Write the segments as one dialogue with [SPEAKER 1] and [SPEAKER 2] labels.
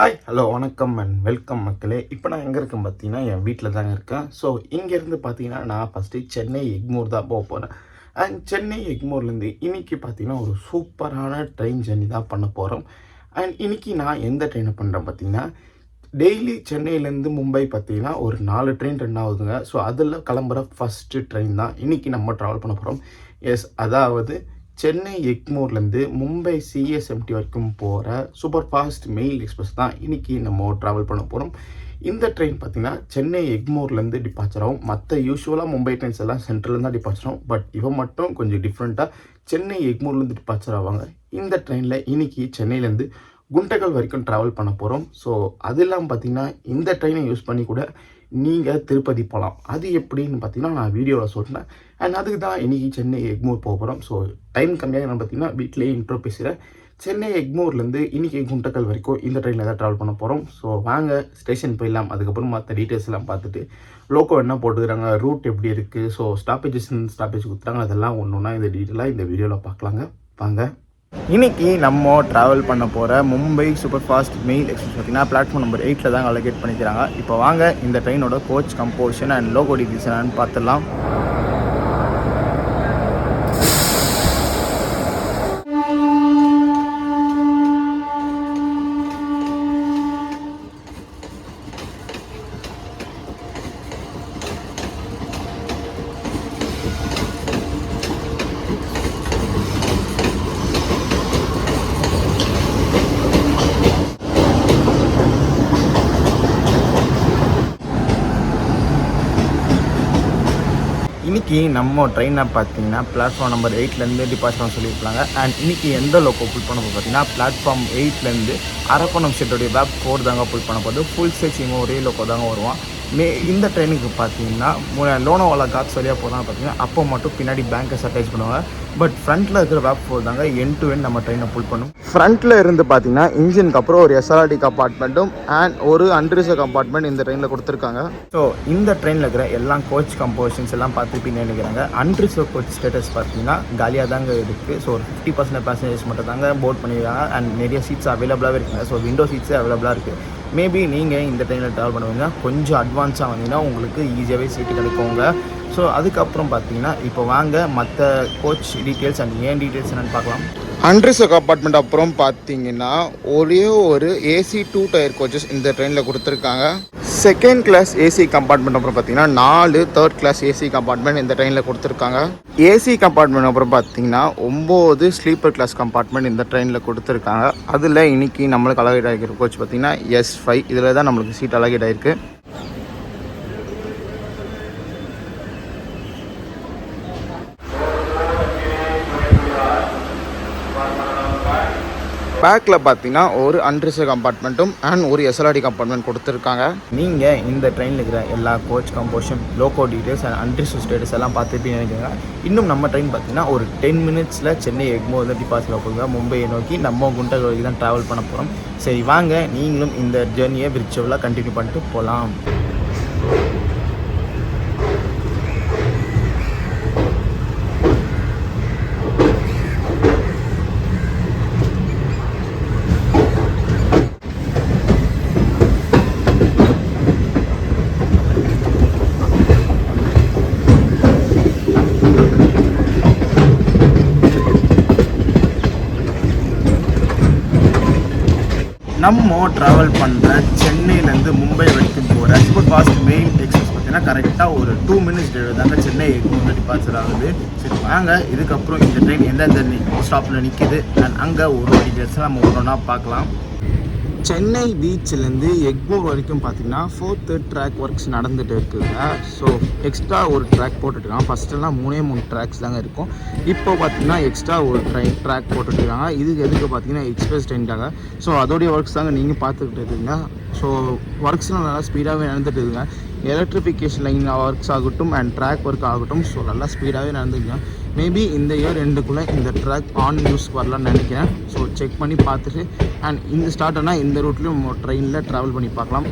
[SPEAKER 1] Hi hello வணக்கம் and welcome மக்களே. இப்போ நான் எங்கே இருக்கேன் பார்த்தீங்கன்னா என் வீட்டில் தாங்க இருக்கேன். ஸோ இங்கேருந்து பார்த்தீங்கன்னா நான் ஃபஸ்ட்டு சென்னை எக்மோர் தான் போக போகிறேன். அண்ட் சென்னை எக்மோர்லேருந்து இன்றைக்கி பார்த்தீங்கன்னா ஒரு சூப்பரான ட்ரெயின் ஜர்னி தான் பண்ண போகிறோம். அண்ட் இன்றைக்கி நான் எந்த ட்ரெயினை பண்ணுறேன் பார்த்தீங்கன்னா, டெய்லி சென்னையிலேருந்து மும்பை பார்த்தீங்கன்னா ஒரு 4 ட்ரெயின் ரன் ஆகுதுங்க. ஸோ அதில் கிளம்புற ஃபஸ்ட்டு ட்ரெயின் தான் இன்றைக்கி நம்ம ட்ராவல் பண்ண போகிறோம். அதாவது சென்னை எக்மோர்லேருந்து மும்பை சிஎஸ்எம்டி வரைக்கும் போகிற சூப்பர் ஃபாஸ்ட் மெயில் எக்ஸ்பிரஸ் தான் இன்றைக்கி நம்ம ட்ராவல் பண்ண போகிறோம். இந்த ட்ரெயின் பார்த்திங்கன்னா சென்னை எக்மோர்லேருந்து டிபார்ச்சர் ஆகும். மற்ற யூஸ்வலாக மும்பை ட்ரெயின்ஸ் எல்லாம் சென்ட்ரல் தான் டிபார்ச்சர் ஆகும். பட் இவன் மட்டும் கொஞ்சம் டிஃப்ரெண்ட்டாக சென்னை எக்மோர்லேருந்து டிபார்ச்சர் ஆவாங்க. இந்த ட்ரெயினில் இன்றைக்கி சென்னையிலேருந்து குண்டகல் வரைக்கும் ட்ராவல் பண்ண போகிறோம். ஸோ அது இல்லாமல் பார்த்திங்கன்னா இந்த ட்ரெயினை யூஸ் பண்ணி கூட நீங்கள் திருப்பதி போகலாம். அது எப்படின்னு பார்த்தீங்கன்னா நான் வீடியோவில் சொல்கிறேன். அண்ட் அதுக்கு தான் இன்றைக்கி சென்னை எக்மோர் போக போகிறோம். ஸோ டைம் கம்மியாக நான் பார்த்தீங்கன்னா வீட்டிலேயே இன்ட்ரோ பேசுகிறேன். சென்னை எக்மோர்லேருந்து இன்றைக்கி குண்டக்கல் வரைக்கும் இந்த ட்ரெயினில் தான் ட்ராவல் பண்ண போகிறோம். ஸோ வாங்க ஸ்டேஷன் போயிடலாம். அதுக்கப்புறம் மற்ற டீட்டெயில்ஸ் எல்லாம் பார்த்துட்டு லோக்கோ என்ன போட்டுக்கிறாங்க, ரூட் எப்படி இருக்குது, ஸோ ஸ்டாப்பேஜ் கொடுத்துறாங்க, அதெல்லாம் ஒன்று ஒன்றா இந்த டீட்டெயிலாக இந்த வீடியோவில் பார்க்கலாங்க. வாங்க. இன்றைக்கி நம்ம ட்ராவல் பண்ண போகிற Mumbai super fast mail express பார்த்திங்கன்னா பிளாட்ஃபார்ம் நம்பர் 8 தான் அலோகேட் பண்ணிக்கிறாங்க. இப்போ வாங்க இந்த ட்ரெயினோட coach composition and loco details பார்த்துடலாம். இன்றைக்கி நம்ம ட்ரெயினை பார்த்தீங்கன்னா பிளாட்ஃபார்ம் நம்பர் 8லேருந்து டிபார்ச்சர் சொல்லியிருக்காங்க. அண்ட் இன்றைக்கி எந்த லோக்கோ புல் பண்ண போது பார்த்தீங்கன்னா பிளாட்ஃபார்ம் 8லேருந்து அரக்கோணம் ஸ்டேட்டோடைய வேப் 4 தாங்க புல் பண்ண போது. ஃபுல் சைஸ் ஒரே லோக்கோ தாங்க வருவான். இந்த ட்ரெயினுக்கு பார்த்தீங்கன்னா லோனாவாலா காட்ஸ் வழியாக போகிறாங்க பார்த்தீங்கன்னா அப்போ மட்டும் பின்னாடி பேங்கர்ஸ் அட்டாச் பண்ணுவாங்க. பட் ஃப்ரண்ட்டில் இருக்கிற வேப் 4 தாங்க எண்ட் டு எண்ட் நம்ம ட்ரெயினை புல் பண்ணும். ஃப்ரண்ட்டில் இருந்து பார்த்தீங்கன்னா இன்ஜினுக்கு அப்புறம் ஒரு எஸ்ஆர்டி கம்பார்ட்மெண்ட்டும் அண்ட் ஒரு அன்ரிசர்வ் கம்பார்ட்மெண்ட் இந்த ட்ரெயினில் கொடுத்துருக்காங்க. ஸோ இந்த ட்ரெயினில் இருக்கிற எல்லா கோச் கம்போசிஷன்ஸ் எல்லாம் பார்த்துப்பீங்க நினைக்கிறாங்க. அன்ரிசர்வ் கோச் ஸ்டேட்டஸ் பார்த்தீங்கன்னா காலியாக தாங்க இருக்குது. ஸோ ஒரு 50% பேசஞ்சர்ஸ் மட்டும் தாங்க போர்ட் பண்ணியிருக்காங்க. அண்ட் நிறைய சீட்ஸ் அவைலபிளாகவே இருக்குங்க. ஸோ விண்டோ சீட்ஸே அவைலபிளாக இருக்குது. மேபி நீங்கள் இந்த ட்ரெயினில் ட்ராவல் பண்ணுவீங்க கொஞ்சம் அட்வான்ஸாக வந்தீங்கன்னா உங்களுக்கு ஈஸியாகவே சீட்டு கிடைக்குங்க. ஸோ அதுக்கப்புறம் பார்த்தீங்கன்னா இப்போ வாங்க மற்ற கோச் டீட்டெயில்ஸ் அண்ட் ஏன் டீட்டெயில்ஸ் என்னென்னு பார்க்கலாம். அன்ரிசர்வ் கம்பார்ட்மெண்ட் அப்புறம் பார்த்தீங்கன்னா ஒரே ஒரு ஏசி 2 டயர் கோச்சஸ் இந்த ட்ரெயினில் கொடுத்துருக்காங்க. செகண்ட் கிளாஸ் ஏசி கம்பார்ட்மெண்ட் அப்புறம் பார்த்தீங்கன்னா 4 தேர்ட் கிளாஸ் ஏசி கம்பார்ட்மெண்ட் இந்த ட்ரெயினில் கொடுத்துருக்காங்க. ஏசி கம்பார்ட்மெண்ட் அப்புறம் பார்த்தீங்கன்னா 9 ஸ்லீப்பர் கிளாஸ் கம்பார்ட்மெண்ட் இந்த ட்ரெயினில் கொடுத்துருக்காங்க. அதில் இன்றைக்கி நம்மளுக்கு அலகேட் ஆகிருக்கிற கோச் பார்த்தீங்கன்னா S5. இதில் தான் நம்மளுக்கு சீட் அலகேட் ஆகிருக்கு. பேக்கில் பார்த்தீங்கன்னா ஒரு அன்ரிசர்வ் கம்பார்ட்மெண்ட்டும் அண்ட் ஒரு எஸ்எல்ஆர்டி கம்பார்ட்மெண்ட் கொடுத்துருக்காங்க. நீங்கள் இந்த ட்ரெயினில் இருக்கிற எல்லா coach composition loco details and unreserved status எல்லாம் பார்த்துட்டு நினைக்கிறேன். இன்னும் நம்ம ட்ரெயின் பார்த்தீங்கன்னா ஒரு 10 மினிட்ஸில் சென்னை எக்மோர் வந்து டிபார்ச்சர் போகுங்க. மும்பையை நோக்கி நம்ம குண்டகல் வரைக்கும் தான் ட்ராவல் பண்ண போகிறோம். சரி வாங்க நீங்களும் இந்த ஜேர்னியை விர்ச்சுவலாக கண்டினியூ பண்ணிட்டு போகலாம். நம்ம ட்ராவல் பண்ணுற சென்னையிலேருந்து மும்பை வரைக்கும் போகிற சூப்பர் ஃபாஸ்ட் மெயில் எக்ஸ்பிரஸ் பார்த்தீங்கன்னா கரெக்டாக ஒரு 2 மினிட்ஸ் தாங்க சென்னை எக்மோர் டிபார்ச்சர் ஆகுது. சரி வாங்க இதுக்கப்புறம் இந்த ட்ரெயின் எந்தெந்த ஸ்டாப்பில் நிற்கிது அண்ட் அங்கே ஒரு டீட்டெயில்ஸை நம்ம ஒன்றா பார்க்கலாம். சென்னை பீச்சிலேருந்து எக்மோர் வரைக்கும் பார்த்தீங்கன்னா 4th ட்ராக் ஒர்க்ஸ் நடந்துகிட்டு இருக்குதுங்க. ஸோ எக்ஸ்ட்ரா ஒரு ட்ராக் போட்டுட்ருக்காங்க. ஃபஸ்ட்டெல்லாம் 3 ட்ராக்ஸ் தாங்க இருக்கும். இப்போ பார்த்தீங்கன்னா எக்ஸ்ட்ரா ஒரு ட்ராக் போட்டுட்ருக்காங்க. இதுக்கு எதுக்கு பார்த்தீங்கன்னா எக்ஸ்பிரஸ் ட்ரெயின்காக. ஸோ அதோடைய ஒர்க்ஸ் தாங்க நீங்கள் பார்த்துக்கிட்டு இருக்குங்க. ஸோ ஒர்க்ஸ்லாம் நல்லா ஸ்பீடாகவே நடந்துட்டு இருக்குங்க. எலக்ட்ரிஃபிகேஷன் லைன் ஒர்க்ஸ் ஆகட்டும் அண்ட் ட்ராக் ஒர்க் ஆகட்டும் ஸோ நல்லா ஸ்பீடாகவே நடந்துக்குங்க. மேபி இந்த இயர் ரெண்டுக்குள்ளே இந்த ட்ராக் ஆன் யூஸ்க்கு வரலான்னு நினைக்கிறேன். ஸோ செக் பண்ணி பார்த்துட்டு அண்ட் இந்த ஸ்டார்ட் ஆனால் இந்த ரூட்லேயும் ட்ரெயினில் ட்ராவல் பண்ணி பார்க்கலாம்.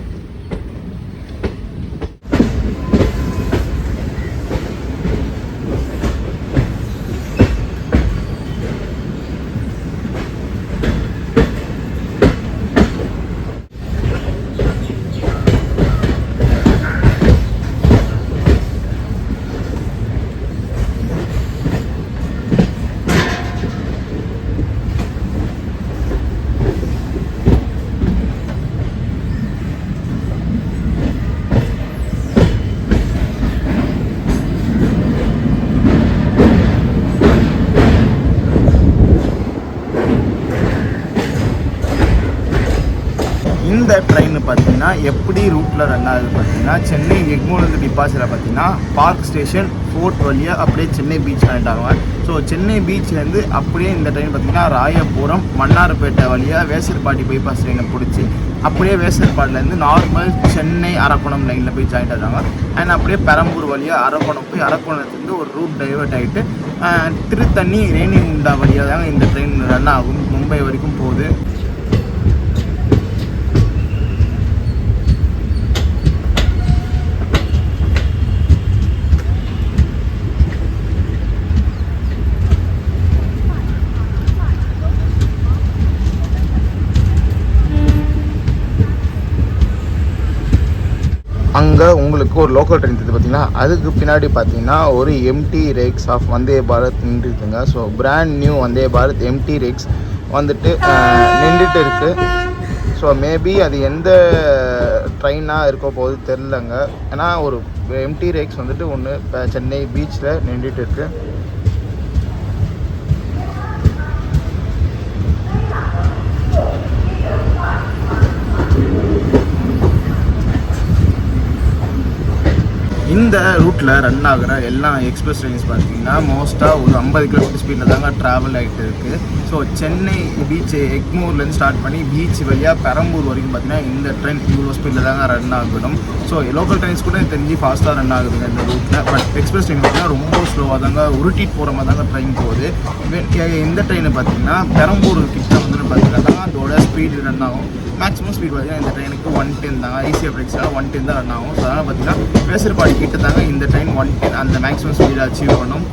[SPEAKER 1] இந்த ட்ரெயின் பார்த்தீங்கன்னா எப்படி ரூட்டில் ரன் ஆகுது பார்த்தீங்கன்னா, சென்னை எக்மோர்லேருந்து டிபாசிட்டில் பார்த்தீங்கன்னா பார்க் ஸ்டேஷன் ஃபோர்ட் வழியாக அப்படியே சென்னை பீச் கனெக்ட் ஆகுவாங்க. ஸோ சென்னை பீச்லேருந்து அப்படியே இந்த ட்ரெயின் பார்த்தீங்கன்னா ராயபுரம் மன்னார்பேட்டை வழியாக வேசர்பாடி பைபாஸ் ட்ரெயினை பிடிச்சி அப்படியே வேசர்பாடிலேருந்து நார்மல் சென்னை அரக்கோணம் லைனில் போய் ஜாயின் ஆகிறாங்க. அண்ட் அப்படியே பெரம்பூர் வழியாக அரக்கோணம் போய் அரக்கோணத்துலேருந்து ஒரு ரூட் டைவர்ட் ஆகிட்டு திருத்தண்ணி ரேணிகுண்டா வழியாக தாங்க இந்த ட்ரெயின் ரன் ஆகும். மும்பை வரைக்கும் போகுது. அங்கே உங்களுக்கு ஒரு லோக்கல் ட்ரெயின் இருக்குது பார்த்தீங்கன்னா, அதுக்கு பின்னாடி பார்த்தீங்கன்னா ஒரு empty rakes of Vande Bharat நின்றுட்டுங்க. So brand new Vande Bharat empty rakes வந்துட்டு நின்றுட்டு இருக்குது. ஸோ மேபி அது எந்த ட்ரெயினாக இருக்க போகுது தெரிலங்க. ஏன்னா ஒரு எம்டி ரேக்ஸ் வந்துட்டு ஒன்று இப்போ சென்னை பீச்சில் நின்றுட்டு இருக்குது. இந்த ரூட்டில் ரன் ஆகிற எல்லா எக்ஸ்பிரஸ் ட்ரெயின்ஸ் பார்த்தீங்கன்னா மோஸ்ட்டாக ஒரு 50 கிலோமீட்டர் ஸ்பீடில் தாங்க ட்ராவல் ஆகிட்டு இருக்குது. ஸோ சென்னை பீச் எக்மூர்லேருந்து ஸ்டார்ட் பண்ணி பீச் வழியாக பெரம்பூர் வரைக்கும் பார்த்தீங்கன்னா இந்த ட்ரெயின் இவ்வளோ ஸ்பீடில் தாங்க ரன் ஆகணும். ஸோ லோக்கல் ட்ரெயின்ஸ் கூட தெரிஞ்சு ஃபாஸ்ட்டாக ரன் ஆகுதுங்க இந்த ரூட்டில். பட் எக்ஸ்பிரஸ் ட்ரெயின் பார்த்தீங்கன்னா ரொம்ப ஸ்லோவாக தாங்க உருட்டிட்டு போகிற மாதிரி தாங்க ட்ரெயின் போகுது. இந்த ட்ரெயினை பார்த்தீங்கன்னா பெரம்பூர் கிட்ட வந்து பார்த்தீங்கன்னா அதோட ஸ்பீடு ரன் ஆகும். மேக்ஸிமம் ஸ்பீட் பார்த்தீங்கன்னா இந்த ட்ரெயினுக்கு 110 தாங்க. ஈஸியாக பிரேக்ஸ்னால் 110 தான் ரன் ஆகும். ஸோ அதனால் பார்த்தீங்கன்னா வேசர்பாடி கிட்ட தாங்க இந்த ட்ரெயின் 110 அந்த மேக்ஸிமம் ஸ்பீடை அச்சீவ் பண்ணும்.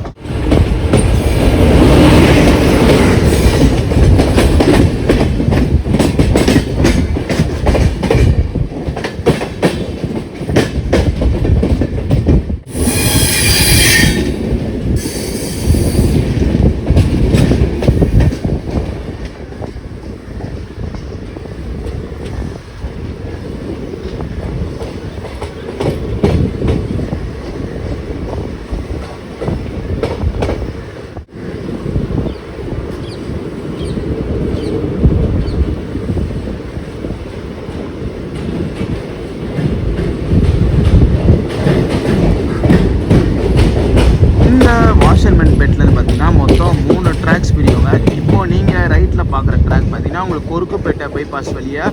[SPEAKER 1] மொத்தம் 3 ட்ராக்ஸ் பிரியுங்க. இப்போது நீங்கள் ரைட்டில் பார்க்குற ட்ராக் பார்த்தீங்கன்னா உங்களுக்கு கொருக்குப்பேட்டை பைபாஸ் வழியாக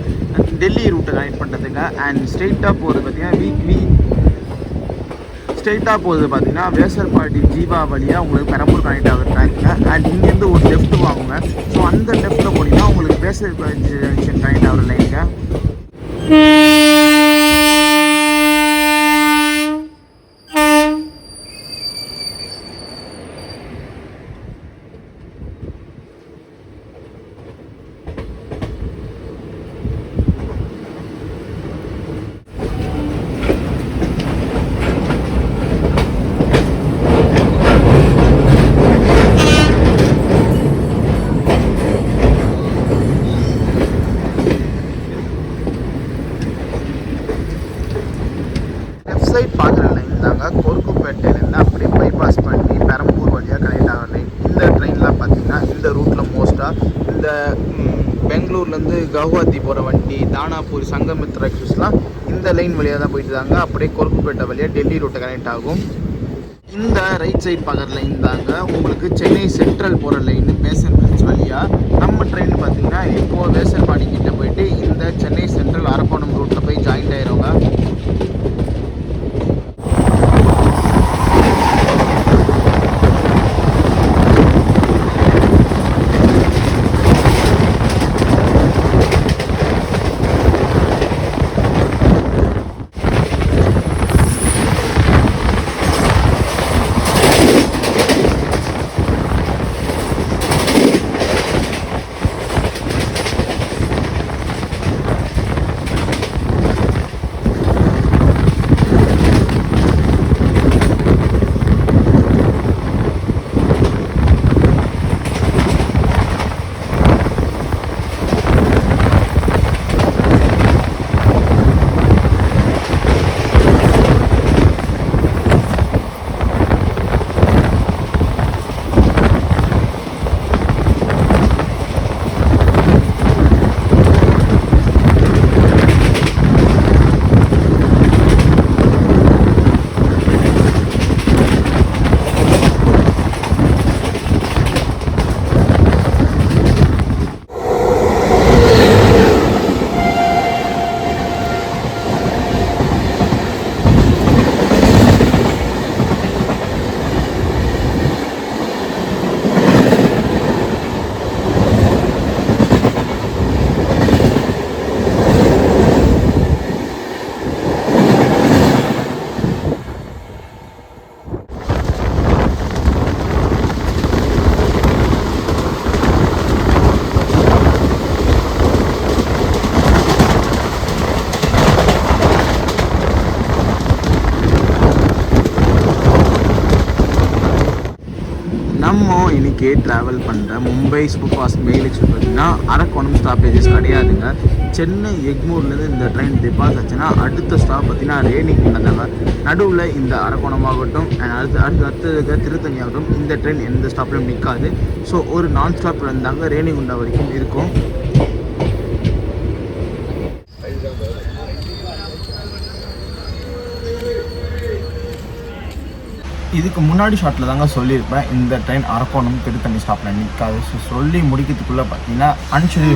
[SPEAKER 1] டெல்லி ரூட்டை கனெக்ட் பண்ணுறதுங்க. அண்ட் ஸ்ட்ரெயிட்டாக போகிறது பார்த்தீங்கன்னா ஸ்ட்ரெயிட்டாக போகிறது பார்த்தீங்கன்னா வேசர்பாடி ஜீவா வழியாக உங்களுக்கு பெரம்பூர் கனெக்ட் ஆகிற ட்ராக்குங்க. அண்ட் இங்கேருந்து ஒரு லெஃப்ட் வாங்குங்க. ஸோ அந்த லெஃப்ட்டில் போனீங்கன்னா உங்களுக்கு வேசர்பாடி ஜங்ஷன் கனெக்ட் ஆகிற லைனுங்க. சைட் பார்க்குற லைன் தாங்க கொருக்குப்பேட்டையிலேருந்து அப்படியே பைபாஸ் பண்ணி பெரம்பூர் வழியாக கனெக்ட் ஆகிற லைன். இந்த ட்ரெயின்லாம் பார்த்தீங்கன்னா இந்த ரூட்டில் மோஸ்ட்டாக இந்த பெங்களூர்லேருந்து கவுஹாத்தி போகிற வண்டி, தானாப்பூர், சங்கமித்ரா எக்ஸ்பிரஸ்லாம் இந்த லைன் வழியாக தான் போயிட்டு தாங்க அப்படியே கொருக்குப்பேட்டை வழியாக டெல்லி ரூட்டை கனெக்ட் ஆகும். இந்த ரைட் சைட் பார்க்குற லைன் தாங்க உங்களுக்கு சென்னை சென்ட்ரல் போகிற லைனு பேசன் பிரிட்ஜ் வழியாக. நம்ம ட்ரெயின் பார்த்தீங்கன்னா இப்போது வேசர்பாடி கிட்ட போயிட்டு இந்த சென்னை சென்ட்ரல் அரக்கோணம் ரூட்டில் போய் ஜாயின்ட் ஆயிடுவாங்க. மும்பைக்கே ட்ராவல் பண்ணுற Mumbai super fast mail express பார்த்திங்கன்னா அரக்கோணம் ஸ்டாப்பேஜஸ் கிடையாதுங்க. சென்னை எக்மூர்லேருந்து இந்த ட்ரெயின் டிபாஸ் ஆச்சுன்னா அடுத்த ஸ்டாப் பார்த்திங்கன்னா ரேணிகுண்டம் தாங்க. நடுவில் இந்த அரக்கோணமாகட்டும் அடுத்த திருத்தணி ஆகட்டும் இந்த ட்ரெயின் எந்த ஸ்டாப்லையும் நிற்காது. ஸோ ஒரு நான் ஸ்டாப் இருந்தாங்க ரேணிகுண்டம் வரைக்கும் இருக்கும். இதுக்கு முன்னாடி ஷாட்டில் தாங்க சொல்லியிருப்பேன் இந்த ட்ரெயின் அரக்கோணம் திருத்தணி ஸ்டாப்பில் நிற்காது. ஸோ சொல்லி முடிக்கிறதுக்குள்ளே பார்த்தீங்கன்னா அன்ஷூரி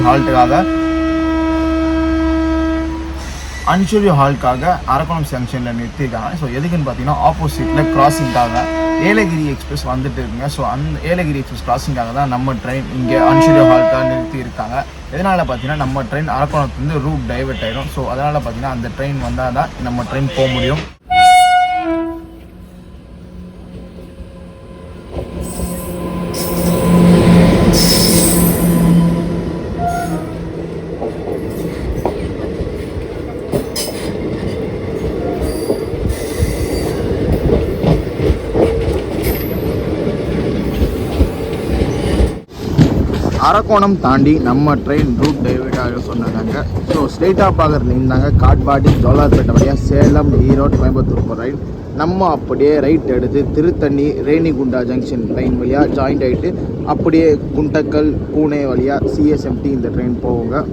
[SPEAKER 1] ஹால்க்காக அரக்கோணம் ஜங்ஷனில் நிறுத்தியிருக்காங்க. ஸோ எதுக்குன்னு பார்த்தீங்கன்னா ஆப்போசிட்டில் கிராசிங்காக ஏலகிரி எக்ஸ்பிரஸ் வந்துட்டு இருக்குங்க. ஸோ அந்த ஏலகிரி எக்ஸ்பிரஸ் கிராசிங்காக தான் நம்ம ட்ரெயின் இங்கே அன்ஷூரி ஹால்க்காக நிறுத்தியிருக்காங்க. இதனால் பார்த்தீங்கன்னா நம்ம ட்ரெயின் அரக்கோணத்துலேருந்து ரூட் டைவர்ட் ஆகிடும். ஸோ அதனால் பார்த்தீங்கன்னா அந்த ட்ரெயின் வந்தால் தான் நம்ம ட்ரெயின் போக முடியும். அரக்கோணம் தாண்டி நம்ம ட்ரெயின் ரூட் டைவர்ட் ஆக சொன்னாங்க. ஸோ ஸ்ட்ரெயிட்டாக பார்க்குறது இருந்தாங்க காட்பாடி ஜோலார்பேட்டை வழியாக சேலம் ஈரோடு கோயம்புத்தூர் போகிற ரைட். நம்ம அப்படியே ரைட் எடுத்து திருத்தணி ரேணிகுண்டா ஜங்ஷன் லைன் வழியாக ஜாயிண்ட் ஆகிட்டு அப்படியே குண்டக்கல் பூனே வழியாக சிஎஸ்எம்டி இந்த ட்ரெயின் போவோங்க.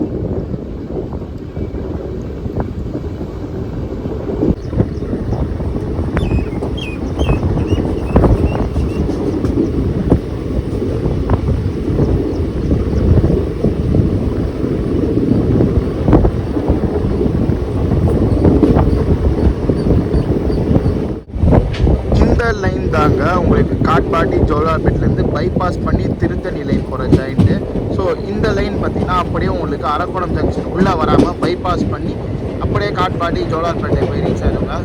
[SPEAKER 1] லைன் தாங்க உங்களுக்கு காட்பாடி ஜோலார்பேட்லேருந்து பைபாஸ் பண்ணி திருத்தணி லைன் போகிற ஜாயிண்ட்டு. ஸோ இந்த லைன் பார்த்திங்கன்னா அப்படியே உங்களுக்கு அரக்கோணம் ஜங்ஷன் உள்ளே வராமல் பைபாஸ் பண்ணி அப்படியே காட்பாடி ஜோலார்பேட்டை போய் ரீச் ஆகிடுங்க.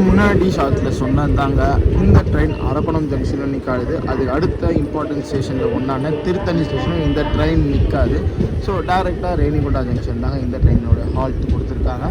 [SPEAKER 1] முன்னாடி ஷாட்டில் சொன்னதாங்க இந்த ட்ரெயின் அரக்கோணம் ஜங்ஷனில் நிற்காது. அதுக்கு அடுத்த இம்பார்ட்டன்ட் ஸ்டேஷனில் ஒன்றான திருத்தணி ஸ்டேஷனில் இந்த ட்ரெயின் நிற்காது. ஸோ டேரெக்டாக ரேணிகுண்டா ஜங்ஷன் தாங்க இந்த ட்ரெயினோட ஹால்ட் கொடுத்துருக்காங்க.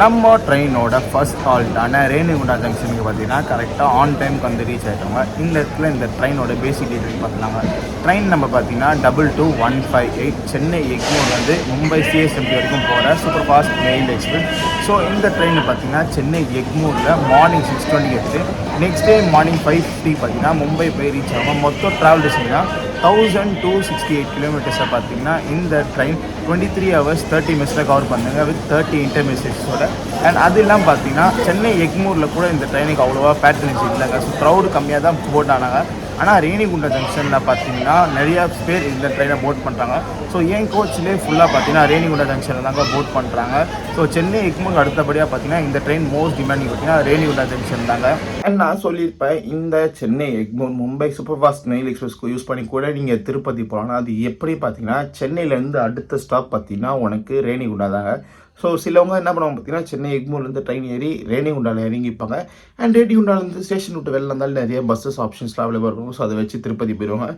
[SPEAKER 1] நம்ம ட்ரெயினோட ஃபர்ஸ்ட் ஹால்ட்டான ரேணிகுண்டா ஜங்ஷனுக்கு பார்த்தீங்கன்னா கரெக்டாக ஆன் டைமுக்கு வந்து ரீச் ஆகிட்டாங்க. இந்த இடத்துல இந்த ட்ரெயினோட பேசிக் டீட்டெயில் பார்த்துலாங்க. ட்ரெயின் நம்ம பார்த்தீங்கன்னா 22158 சென்னை எக்மோர் வந்து மும்பை சிஎஸ்எம்டி வரைக்கும் போகிற super fast mail express. So இந்த ட்ரெயின் பார்த்தீங்கன்னா சென்னை எக்மோரில் மார்னிங் 6:20 எடுத்து நெக்ஸ்ட் டே மார்னிங் 5:50 பார்த்தீங்கன்னா மும்பை போய் ரீச் ஆகும். மொத்தம் ட்ராவல் டிஸ்டன்ஸ்னா 1268 கிலோமீட்டர்ஸை பார்த்தீங்கன்னா இந்த ட்ரெயின் 23 hours 30 minutes கவர் பண்ணுங்க வித் 30 இன்டர்மிஷன்ஸோட. அண்ட் அது இல்லாமல் பார்த்தீங்கன்னா சென்னை எக்மூரில் கூட இந்த ட்ரெயினுக்கு அவ்வளோவா பேட்டர்னேஜ் இல்லைங்க. ஸோ க்ரௌடு கம்மியாக தான் போட்டானாங்க. ஆனால் ரேணிகுண்டா ஜங்ஷனில் பார்த்தீங்கன்னா நிறையா பேர் இந்த ட்ரெயினை போட் பண்ணுறாங்க. ஸோ என் கோச்சிலே ஃபுல்லாக பார்த்தீங்கன்னா ரேணிகுண்டா ஜங்ஷனில் தாங்க போட் பண்ணுறாங்க. ஸோ சென்னை எக்மூருக்கு அடுத்தபடியாக பார்த்தீங்கன்னா இந்த ட்ரெயின் மோஸ்ட் டிமாண்டிங் பார்த்தீங்கன்னா ரேணிகுண்டா ஜங்ஷன் தாங்க. அண்ட் நான் சொல்லியிருப்பேன் இந்த Chennai Egmore Mumbai super fast mail எக்ஸ்பிரஸ்க்கு யூஸ் பண்ணி கூட நீங்கள் திருப்பதி போகலாம். அது எப்படி பார்த்தீங்கன்னா சென்னையிலேருந்து அடுத்த ஸ்டாப் பார்த்தீங்கன்னா உனக்கு ரேணிகுண்டா தாங்க. ஸோ சிலவங்க என்ன பண்ணுவாங்க பார்த்தீங்கன்னா சென்னை எக்மோர்லேருந்து ட்ரெயின் ஏறி ரேணிகுண்டாவில் இறங்கிப்பாங்க. அண்ட் ரேணிகுண்டாலேருந்து ஸ்டேஷன் விட்டு வெளில இருந்தாலும் நிறைய பஸ்ஸஸ் ஆப்ஷன்ஸ்லாம் அவைலபிள் இருக்கும். ஸோ அதை வச்சு திருப்பதி போயிடுவாங்க.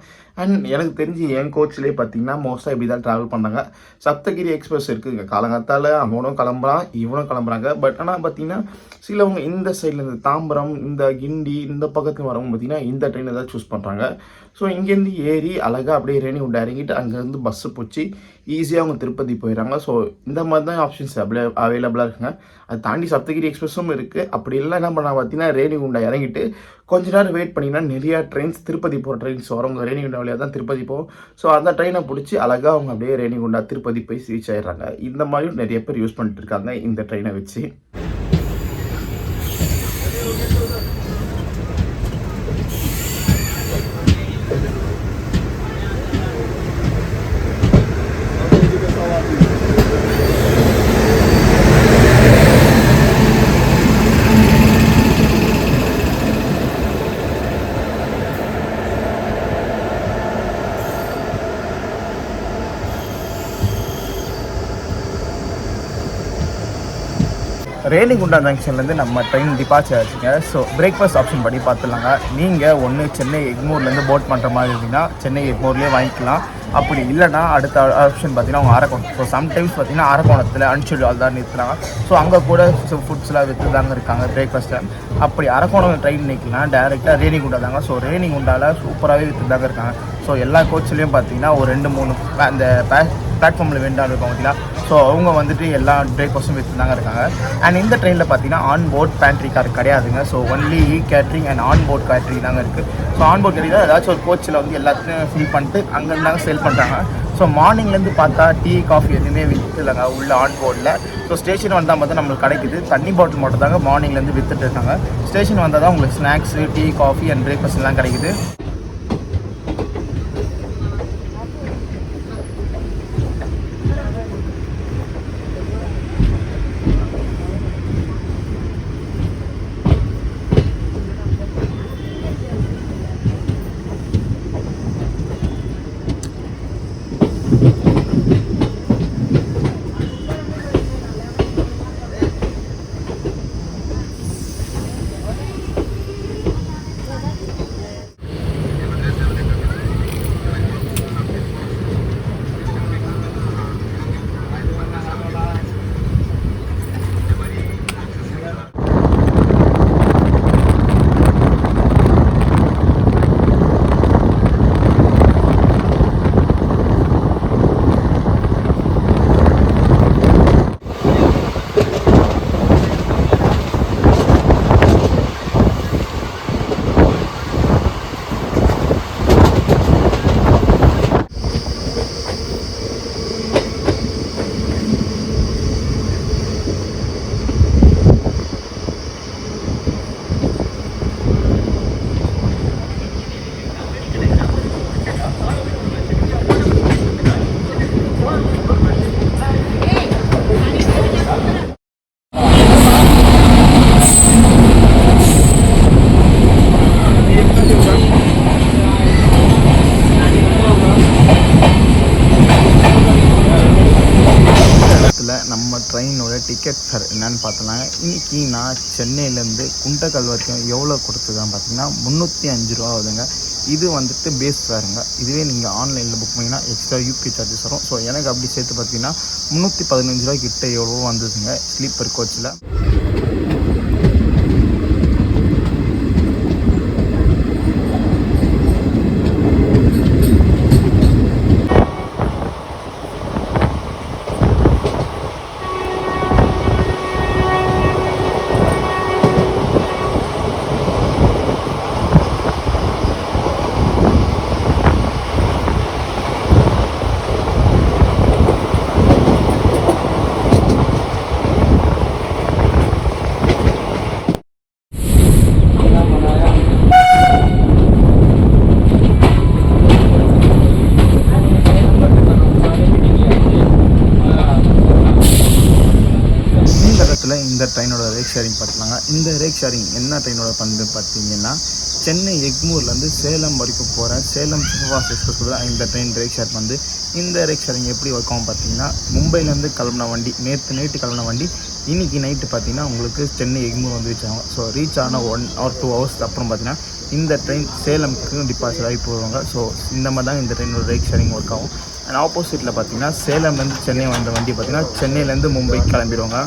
[SPEAKER 1] அண்ட் எனக்கு தெரிஞ்சு என் கோச்சிலே பார்த்தீங்கன்னா மோஸ்ட்டாக இப்படி தான் ட்ராவல் பண்ணாங்க. சப்தகிரி எக்ஸ்பிரஸ் இருக்குதுங்க. காலங்காத்தால் அவனும் கிளம்புறான் இவனும் கிளம்புறாங்க. பட் ஆனால் பார்த்தீங்கன்னா சிலவங்க இந்த சைடில் இந்த தாம்பரம் இந்த கிண்டி இந்த பக்கத்துக்கு வரவங்க பார்த்தீங்கன்னா இந்த ட்ரெயினை தான் சூஸ் பண்ணுறாங்க. ஸோ இங்கேருந்து ஏறி அழகாக அப்படியே ரேணிகுண்டா இறங்கிட்டு அங்கேருந்து பஸ்ஸு போச்சு ஈஸியாக அவங்க திருப்பதி போயிடறாங்க. ஸோ இந்த மாதிரி தான் ஆப்ஷன்ஸ் அவைலபிளாக இருக்குங்க. அது தாண்டி சப்தகிரி எக்ஸ்பிரஸும் இருக்குது. அப்படி இல்லை என்ன பண்ணால் பார்த்தீங்கன்னா ரேணிகுண்டா இறங்கிட்டு கொஞ்ச நேரம் வெயிட் பண்ணிங்கன்னா நிறையா ட்ரெயின்ஸ் திருப்பதி போகிற ட்ரெயின்ஸ் வரவங்க ரேணிகுண்டா வழியாக தான் திருப்பதி போகும். ஸோ அந்த ட்ரெயினை பிடிச்சி அழகாக அவங்க அப்படியே ரேணிகுண்டா திருப்பதி போய் ரீச் ஆகிடுறாங்க. இந்த மாதிரியும் நிறைய பேர் யூஸ் பண்ணிட்டு இருக்காங்க இந்த ட்ரெயினை வச்சு. ரேணிகுண்டா ஜங்ஷன்லேருந்து நம்ம ட்ரெயின் டிபார்ச்சர் ஆச்சுங்க. ஸோ பிரேக்ஃபாஸ்ட் ஆப்ஷன் படி பார்த்துலாங்க. நீங்கள் ஒன்று சென்னை எக்மோர்லேருந்து போட் பண்ணுற மாதிரி இருந்தீங்கன்னா சென்னை எக்மோர்லேயே வாங்கிக்கலாம். அப்படி இல்லைனா அடுத்த ஆப்ஷன் பார்த்தீங்கன்னா அவங்க அரக்கோணம். ஸோ சம்டைம்ஸ் பார்த்தீங்கன்னா அரக்கோணத்தில் அன்ஷெட்யூல் தான் நிறுத்துறாங்க. ஸோ அங்கே கூட ஃபுட்ஸ்லாம் விற்று தாங்க இருக்காங்க பிரேக்ஃபாஸ்ட்டில். அப்படி அரக்கோணம் ட்ரெயின் நிற்கலாம் டேரெக்டாக ரேணிகுண்டா தாங்க. ஸோ ரேணிகுண்டாவில் சூப்பராகவே விற்று தாங்க இருக்காங்க. ஸோ எல்லா கோச்சிலையும் பார்த்தீங்கன்னா ஒரு 2-3 அந்த பிளாட்ஃபார்மில் வேண்டாம் இருக்கும் பார்த்தீங்கன்னா. ஸோ அவங்க வந்துட்டு எல்லா பிரேக்ஃபாஸ்ட்டும் விற்று தாங்க இருக்காங்க. அண்ட் இந்த ட்ரெயினில் பார்த்தீங்கன்னா ஆன் போர்ட் பேண்ட்ரி கார் கிடையாதுங்க. So only catering and on board catering தாங்க இருக்குது. ஸோ ஆன் போர்ட் கேட்ரிங் தான் ஏதாச்சும் ஒரு கோச்சில் வந்து எல்லாத்தையும் ஃபில் பண்ணிட்டு அங்கேருந்தாங்க சேல் பண்ணுறாங்க. ஸோ மார்னிங்லேருந்து பார்த்தா டீ காஃபி எதுவுமே விற்றுலங்க உள்ள ஆன் போர்டில். ஸோ ஸ்டேஷன் வந்தால் மட்டும் நம்மளுக்கு கிடைக்குது. தண்ணி பாட்டில் மட்டும் தாங்க மார்னிங்லேருந்து விற்றுட்டு இருக்காங்க. ஸ்டேஷன் வந்தால் தான் உங்களுக்கு snacks tea coffee and breakfast எல்லாம் கிடைக்குது. ட்ரெயினோட டிக்கெட் சார் என்னென்னு பார்த்தோன்னா இன்றைக்கி நான் சென்னையிலேருந்து குண்டக்கல் வரைக்கும் எவ்வளோ கொடுத்துதான் பார்த்தீங்கன்னா 305 ரூபா ஆகுதுங்க. இது வந்துட்டு பேஸ் ஃபேருங்க. இதுவே நீங்கள் ஆன்லைனில் புக் பண்ணிங்கன்னா எக்ஸ்ட்ரா யூபி சார்ஜஸ் வரும். ஸோ எனக்கு அப்படி சேர்த்து பார்த்தீங்கன்னா 315 ரூபா கிட்ட எவ்வளோ வந்ததுங்க ஸ்லீப்பர் கோச்சில். இந்த ட்ரெயினோட ரேக் ஷேரிங் பார்த்துலாங்க. இந்த ரேக் ஷேரிங் என்ன ட்ரெயினோட வந்து பார்த்தீங்கன்னா சென்னை எக்மூர்லேருந்து சேலம் வரைக்கும் போகிற சேலம் சூப்பர்ஃபாஸ்ட் எக்ஸ்பிரஸ் தான் இந்த ட்ரெயின் ரேக் ஷேர் வந்து. இந்த ரேக் ஷேரிங் எப்படி ஒர்க் ஆகும் பார்த்தீங்கன்னா மும்பைலேருந்து கிளம்புன வண்டி நைட்டு கிளம்புன வண்டி இன்றைக்கி நைட்டு பார்த்தீங்கன்னா உங்களுக்கு சென்னை எக்மூர் வந்து ரீச் ஆகும். ஸோ ரீச் ஆனால் 1 or 2 hours அப்புறம் பார்த்தீங்கன்னா இந்த ட்ரெயின் சேலமுக்கு டிபார்ச்சர் ஆகி போவாங்க. ஸோ இந்த மாதிரி தான் இந்த ட்ரெயினோட ரேக் ஷேரிங் ஒர்க் ஆகும். அண்ட் ஆப்போசிட்டில் பார்த்தீங்கன்னா சேலம்லேருந்து சென்னை வந்த வண்டி பார்த்தீங்கன்னா சென்னையிலேருந்து மும்பை கிளம்பிடுவாங்க.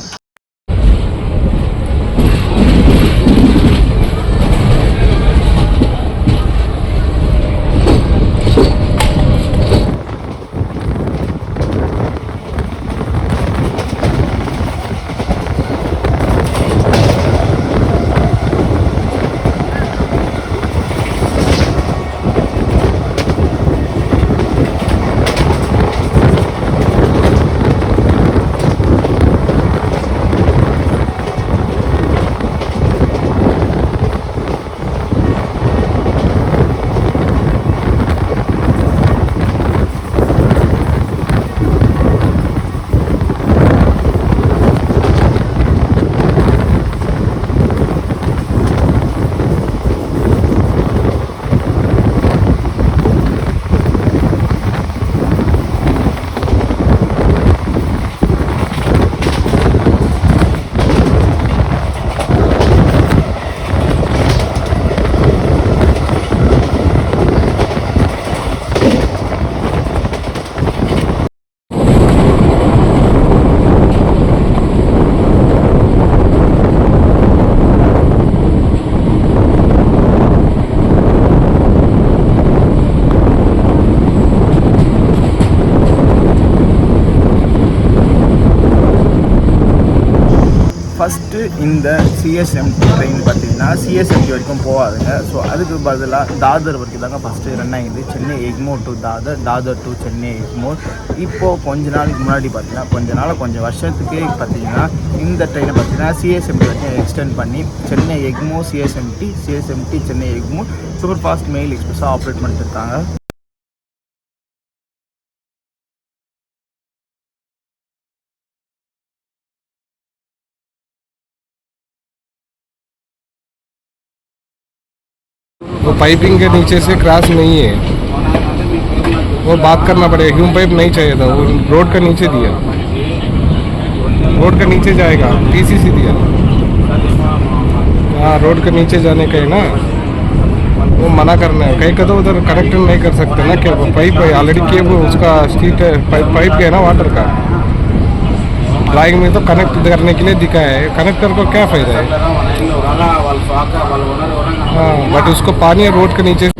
[SPEAKER 1] ஃபஸ்ட்டு இந்த சிஎஸ்எம்டி ட்ரெயின் பார்த்தீங்கன்னா சிஎஸ்எம்டி வரைக்கும் போகாதுங்க. ஸோ அதுக்கு பதிலாக தாதர் வரைக்கும் தாங்க ஃபஸ்ட்டு ரன் ஆகிடுது. Chennai Egmore to Dadar, Dadar to Chennai Egmore. இப்போது கொஞ்ச நாளைக்கு முன்னாடி பார்த்தீங்கன்னா கொஞ்சம் வருஷத்துக்கே பார்த்தீங்கன்னா இந்த ட்ரெயினை பார்த்தீங்கன்னா சிஎஸ்எம்டி வரைக்கும் எக்ஸ்டெண்ட் பண்ணி Chennai Egmore CSMT Chennai Egmore super fast mail எக்ஸ்பிரஸாக ஆப்ரேட் பண்ணிட்டு இருக்காங்க.
[SPEAKER 2] वो पाइपिंग के नीचे से क्रॉस नहीं है, वो बात करना पड़ेगा. ह्यूम पाइप नहीं चाहिए था, वो रोड का नीचे दिया, रोड का नीचे जाएगा. पीसीसी दिया. हाँ, रोड के नीचे जाने का है ना, वो मना करना है. कहीं का तो उधर कनेक्ट नहीं कर सकते ना. क्या पाइप है ऑलरेडी, केबल उसका स्ट्रीट पाइप गया ना वाटर का. ड्राइंग में तो कनेक्ट करने के लिए दिखा है, कनेक्टर को क्या फ़ायदा है. हाँ, बट उसको पानी रोड के नीचे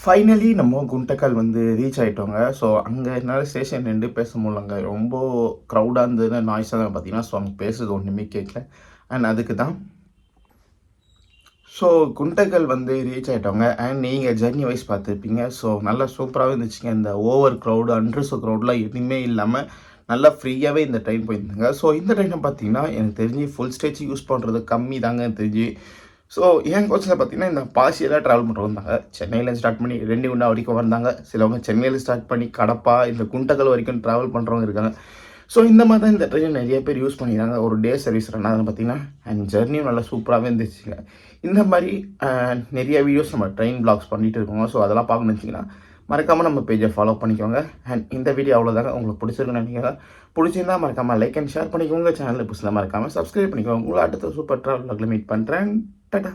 [SPEAKER 1] ஃபைனலி நம்ம குண்டக்கல் வந்து ரீச் ஆகிட்டோங்க. ஸோ அங்கே என்னால் ஸ்டேஷன் நின்று பேச முடியலங்க. ரொம்ப க்ரௌடாக இருந்ததுன்னு நாய்ஸாக தான் பார்த்தீங்கன்னா. ஸோ அங்கே பேசுறது ஒன்றுமே கேட்கல. அண்ட் அதுக்கு தான் ஸோ குண்டக்கல் வந்து ரீச் ஆகிட்டோங்க. அண்ட் நீங்கள் ஜர்னி வைஸ் பார்த்துருப்பீங்க. ஸோ நல்லா சூப்பராகவே இருந்துச்சுங்க. இந்த ஓவர் க்ரௌடு அன்ட்ரஸ் க்ரௌட்லாம் எதுவுமே இல்லாமல் நல்லா ஃப்ரீயாகவே இந்த ட்ரெயின் போயிருந்துங்க. ஸோ இந்த ட்ரெயினை பார்த்தீங்கன்னா எனக்கு தெரிஞ்சு ஃபுல் ஸ்டேஜ் யூஸ் பண்ணுறது கம்மி தாங்க எனக்கு தெரிஞ்சு. ஸோ என் கோச்சில் பார்த்தீங்கன்னா இந்த பாசியெல்லாம் ட்ராவல் பண்ணுறவங்க வந்தாங்க. சென்னையில் ஸ்டார்ட் பண்ணி ரெண்டிகுண்டா வரைக்கும் வந்தாங்க. சிலவங்க சென்னையில் ஸ்டார்ட் பண்ணி கடப்பா இந்த குண்டக்கல் வரைக்கும் ட்ராவல் பண்ணுறவங்க இருக்காங்க. ஸோ இந்த மாதிரி தான் இந்த ட்ரெயின் நிறைய பேர் யூஸ் பண்ணிக்கிறாங்க. ஒரு டே சர்வீஸ் ரன் ஆகுதுன்னு பார்த்தீங்கன்னா. அண்ட் ஜர்னியும் நல்லா சூப்பராகவே இருந்துச்சுங்க. இந்த மாதிரி நிறைய வீடியோஸ் நம்ம ட்ரெயின் பிளாக்ஸ் பண்ணிகிட்டு இருக்கோங்க. ஸோ அதெல்லாம் பார்க்கணுன்னு வச்சிங்கன்னா மறக்காமல் நம்ம பேஜை ஃபாலோ பண்ணிக்கோங்க. அண்ட் இந்த வீடியோ அவ்வளோதாங்க. உங்களுக்கு பிடிச்சிருக்குன்னு நினைக்கிறேன். பிடிச்சிருந்தா மறக்காமல் லைக் அண்ட் ஷேர் பண்ணிக்கோங்க. சேனலில் புதுசில் மறக்காமல் சப்ஸ்கிரைப் பண்ணிக்கோங்க. உங்களை அடுத்த சூப்பர் ட்ராவல் மீட் பண்ணுறேன். டாடா.